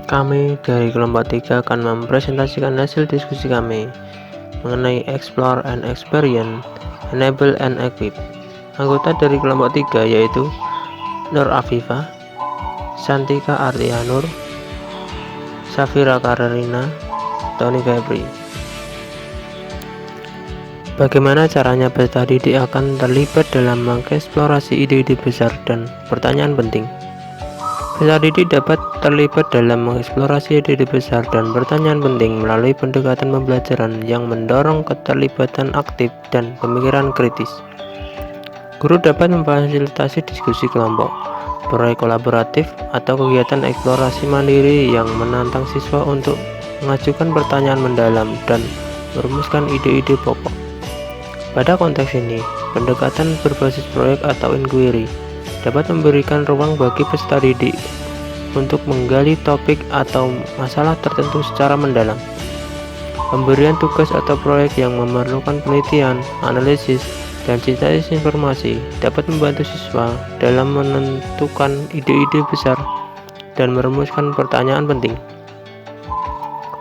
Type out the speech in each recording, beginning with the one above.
Kami dari kelompok 3 akan mempresentasikan hasil diskusi kami mengenai Explore and Experience, Enable and Equip. Anggota dari kelompok 3 yaitu Nur Afifah, Santika Artianur, Safira Kararina, Tony Febri. Bagaimana caranya peserta didik akan terlibat dalam mengeksplorasi ide-ide besar dan pertanyaan penting? Peserta didik dapat terlibat dalam mengeksplorasi ide-ide besar dan pertanyaan penting melalui pendekatan pembelajaran yang mendorong keterlibatan aktif dan pemikiran kritis. Guru dapat memfasilitasi diskusi kelompok, proyek kolaboratif, atau kegiatan eksplorasi mandiri yang menantang siswa untuk mengajukan pertanyaan mendalam dan merumuskan ide-ide pokok. Pada konteks ini, pendekatan berbasis proyek atau inquiry dapat memberikan ruang bagi peserta didik untuk menggali topik atau masalah tertentu secara mendalam. Pemberian tugas atau proyek yang memerlukan penelitian, analisis, dan sintesis informasi dapat membantu siswa dalam menentukan ide-ide besar dan merumuskan pertanyaan penting.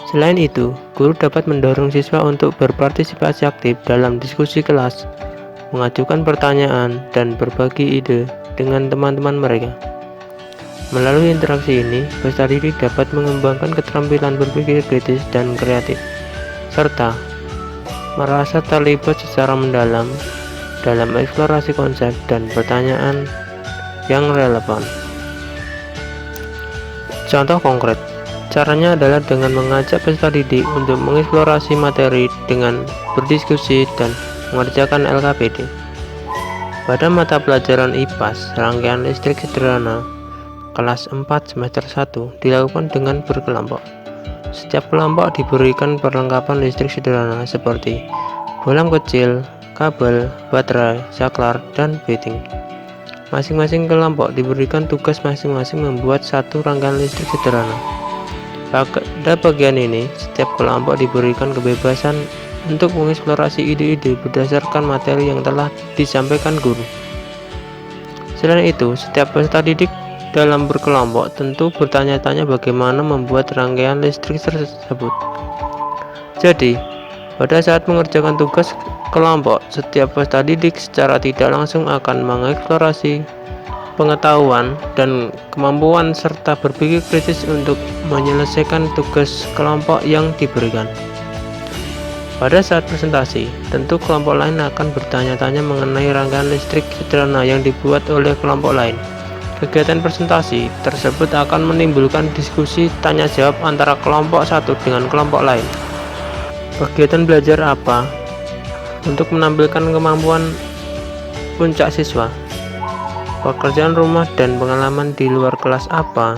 Selain itu, guru dapat mendorong siswa untuk berpartisipasi aktif dalam diskusi kelas, mengajukan pertanyaan, dan berbagi ide dengan teman-teman mereka. Melalui interaksi ini, peserta didik dapat mengembangkan keterampilan berpikir kritis dan kreatif, serta merasa terlibat secara mendalam dalam eksplorasi konsep dan pertanyaan yang relevan. Contoh konkret, caranya adalah dengan mengajak peserta didik untuk mengeksplorasi materi dengan berdiskusi dan mengerjakan LKPD. Pada mata pelajaran IPAS, rangkaian listrik sederhana kelas 4 semester 1 dilakukan dengan berkelompok. Setiap kelompok diberikan perlengkapan listrik sederhana seperti bohlam kecil, kabel, baterai, saklar, dan fitting. Masing-masing kelompok diberikan tugas masing-masing membuat satu rangkaian listrik sederhana. Pada bagian ini, setiap kelompok diberikan kebebasan untuk mengeksplorasi ide-ide berdasarkan materi yang telah disampaikan guru. Selain itu, setiap peserta didik dalam berkelompok tentu bertanya-tanya bagaimana membuat rangkaian listrik tersebut. Jadi, pada saat mengerjakan tugas kelompok, setiap peserta didik secara tidak langsung akan mengeksplorasi pengetahuan dan kemampuan serta berpikir kritis untuk menyelesaikan tugas kelompok yang diberikan. Pada saat presentasi, tentu kelompok lain akan bertanya-tanya mengenai rangkaian listrik sederhana yang dibuat oleh kelompok lain. Kegiatan presentasi tersebut akan menimbulkan diskusi tanya jawab antara kelompok satu dengan kelompok lain. Kegiatan belajar apa untuk menampilkan kemampuan puncak siswa? Pekerjaan rumah dan pengalaman di luar kelas apa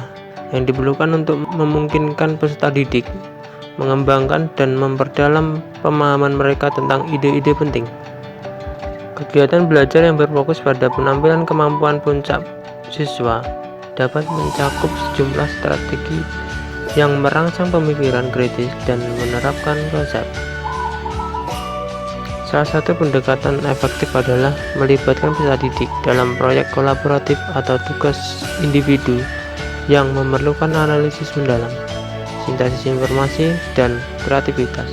yang diperlukan untuk memungkinkan peserta didik mengembangkan dan memperdalam pemahaman mereka tentang ide-ide penting. Kegiatan belajar yang berfokus pada penampilan kemampuan puncak siswa dapat mencakup sejumlah strategi yang merangsang pemikiran kritis dan menerapkan konsep. Salah satu pendekatan efektif adalah melibatkan peserta didik dalam proyek kolaboratif atau tugas individu yang memerlukan analisis mendalam, sintesis informasi, dan kreativitas.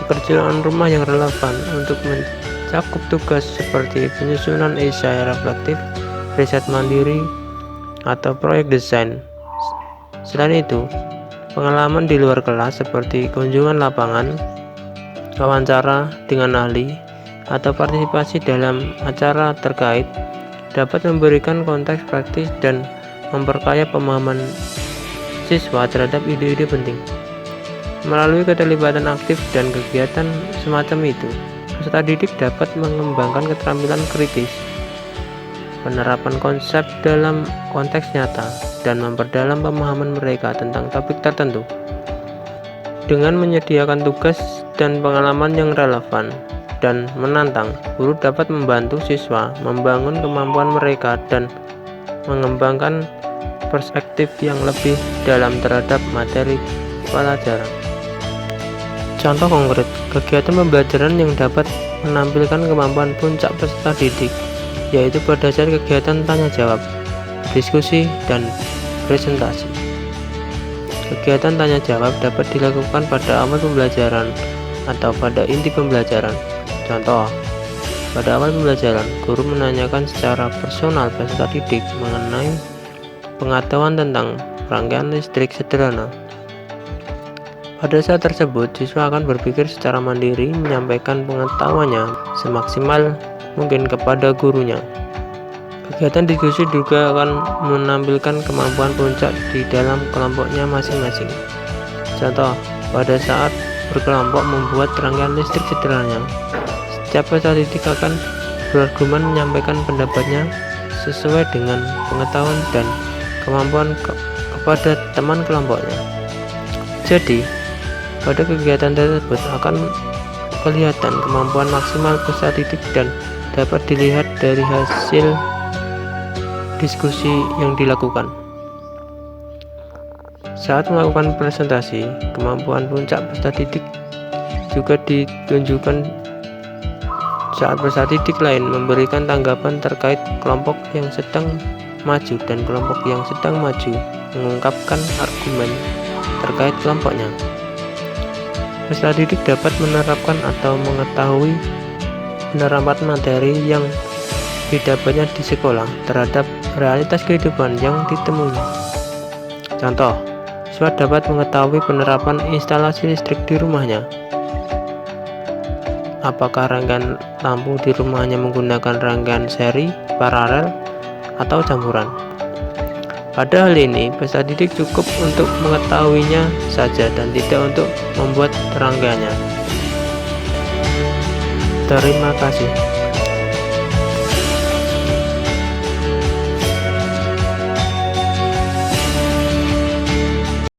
Pekerjaan rumah yang relevan untuk mencakup tugas seperti penyusunan esai reflektif, riset mandiri, atau proyek desain. Selain itu, pengalaman di luar kelas seperti kunjungan lapangan, wawancara dengan ahli, atau partisipasi dalam acara terkait dapat memberikan konteks praktis dan memperkaya pemahaman siswa terhadap ide-ide penting. Melalui keterlibatan aktif dan kegiatan semacam itu, peserta didik dapat mengembangkan keterampilan kritis, penerapan konsep dalam konteks nyata, dan memperdalam pemahaman mereka tentang topik tertentu. Dengan menyediakan tugas dan pengalaman yang relevan dan menantang, guru dapat membantu siswa membangun kemampuan mereka dan mengembangkan perspektif yang lebih dalam terhadap materi pelajaran. Contoh konkret, kegiatan pembelajaran yang dapat menampilkan kemampuan puncak peserta didik, yaitu pada saat kegiatan tanya jawab, diskusi, dan presentasi. Kegiatan tanya jawab dapat dilakukan pada awal pembelajaran atau pada inti pembelajaran. Contoh, pada awal pembelajaran, guru menanyakan secara personal peserta didik mengenai pengetahuan tentang rangkaian listrik sederhana. Pada saat tersebut, siswa akan berpikir secara mandiri menyampaikan pengetahuannya semaksimal mungkin kepada gurunya. Kegiatan diskusi juga akan menampilkan kemampuan puncak di dalam kelompoknya masing-masing. Contoh, pada saat berkelompok membuat rangkaian listrik sederhana, setiap peserta didik akan berargumen menyampaikan pendapatnya sesuai dengan pengetahuan dan kemampuan kepada teman kelompoknya. Jadi, pada kegiatan tersebut akan kelihatan kemampuan maksimal peserta didik dan dapat dilihat dari hasil diskusi yang dilakukan. Saat melakukan presentasi, kemampuan puncak peserta didik juga ditunjukkan saat peserta didik lain memberikan tanggapan terkait kelompok yang sedang maju dan kelompok yang sedang maju mengungkapkan argumen terkait kelompoknya. Peserta didik dapat menerapkan atau mengetahui penerapan materi yang didapatnya di sekolah terhadap realitas kehidupan yang ditemui. Contoh, siswa dapat mengetahui penerapan instalasi listrik di rumahnya. Apakah rangkaian lampu di rumahnya menggunakan rangkaian seri, paralel, atau campuran? Pada hal ini, peserta didik cukup untuk mengetahuinya saja dan tidak untuk membuat rangkaiannya. Terima kasih.